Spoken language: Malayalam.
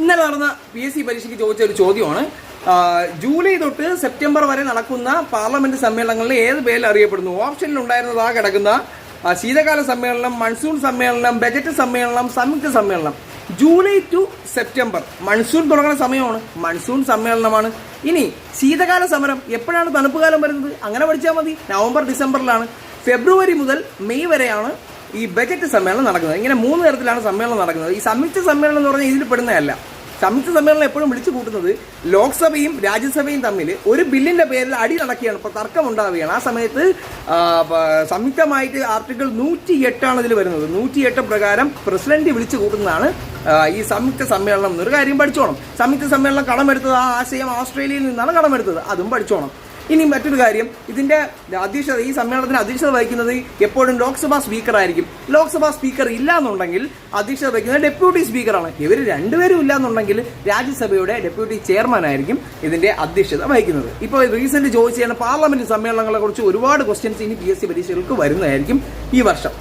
ഇന്നലെ നടന്ന PSC പരീക്ഷയ്ക്ക് ചോദിച്ച ഒരു ചോദ്യമാണ്. ജൂലൈ തൊട്ട് സെപ്റ്റംബർ വരെ നടക്കുന്ന പാർലമെന്റ് സമ്മേളനങ്ങളിൽ ഏത് പേരിൽ അറിയപ്പെടുന്നു? ഓപ്ഷനിൽ ഉണ്ടായിരുന്നതാ കിടക്കുന്ന ശീതകാല സമ്മേളനം, മൺസൂൺ സമ്മേളനം, ബജറ്റ് സമ്മേളനം, സംയുക്ത സമ്മേളനം. ജൂലൈ ടു സെപ്റ്റംബർ മൺസൂൺ തുടങ്ങുന്ന സമയമാണ്, മൺസൂൺ സമ്മേളനമാണ്. ഇനി ശീതകാല സമരം എപ്പോഴാണ് തണുപ്പ് കാലം വരുന്നത്? അങ്ങനെ പഠിച്ചാൽ മതി. നവംബർ ഡിസംബറിലാണ്. ഫെബ്രുവരി മുതൽ മെയ് വരെയാണ് ഈ ബജറ്റ് സമ്മേളനം നടക്കുന്നത്. ഇങ്ങനെ 3 തരത്തിലാണ് സമ്മേളനം നടക്കുന്നത്. ഈ സംയുക്ത സമ്മേളനം എന്ന് പറഞ്ഞാൽ ഇതിൽ പെടുന്നതല്ല. സംയുക്ത സമ്മേളനം എപ്പോഴും വിളിച്ചു കൂട്ടുന്നത് ലോക്സഭയും രാജ്യസഭയും തമ്മിൽ ഒരു ബില്ലിന്റെ പേരിൽ അടി നടക്കുകയാണ്, ഇപ്പോൾ തർക്കം ഉണ്ടാവുകയാണ്. ആ സമയത്ത് സംയുക്തമായിട്ട് ആർട്ടിക്കിൾ 108 ഇതിൽ വരുന്നത്. 108 പ്രകാരം പ്രസിഡന്റ് വിളിച്ചു കൂട്ടുന്നതാണ് ഈ സംയുക്ത സമ്മേളനം. എന്നൊരു കാര്യം പഠിച്ചോണം. സംയുക്ത സമ്മേളനം കടമെടുത്തത്, ആ ആശയം ഓസ്ട്രേലിയയിൽ നിന്നാണ് കടമെടുത്തത്. അതും പഠിച്ചോണം. ഇനി മറ്റൊരു കാര്യം, ഇതിന്റെ അധ്യക്ഷത, ഈ സമ്മേളനത്തിന് അധ്യക്ഷത വഹിക്കുന്നത് എപ്പോഴും ലോക്സഭാ സ്പീക്കർ ആയിരിക്കും. ലോക്സഭാ സ്പീക്കർ ഇല്ല എന്നുണ്ടെങ്കിൽ അധ്യക്ഷത വഹിക്കുന്നത് ഡെപ്യൂട്ടി സ്പീക്കറാണ്. ഇവർ രണ്ടുപേരും ഇല്ല എന്നുണ്ടെങ്കിൽ രാജ്യസഭയുടെ ഡെപ്യൂട്ടി ചെയർമാൻ ആയിരിക്കും ഇതിന്റെ അധ്യക്ഷത വഹിക്കുന്നത്. ഇപ്പോൾ റീസെന്റ് ചോദിച്ചാണ് പാർലമെന്റ് സമ്മേളനങ്ങളെ കുറിച്ച് ഒരുപാട് ക്വസ്റ്റ്യൻസ് ഇനി PSC പരീക്ഷകൾക്ക് വരുന്നതായിരിക്കും ഈ വർഷം.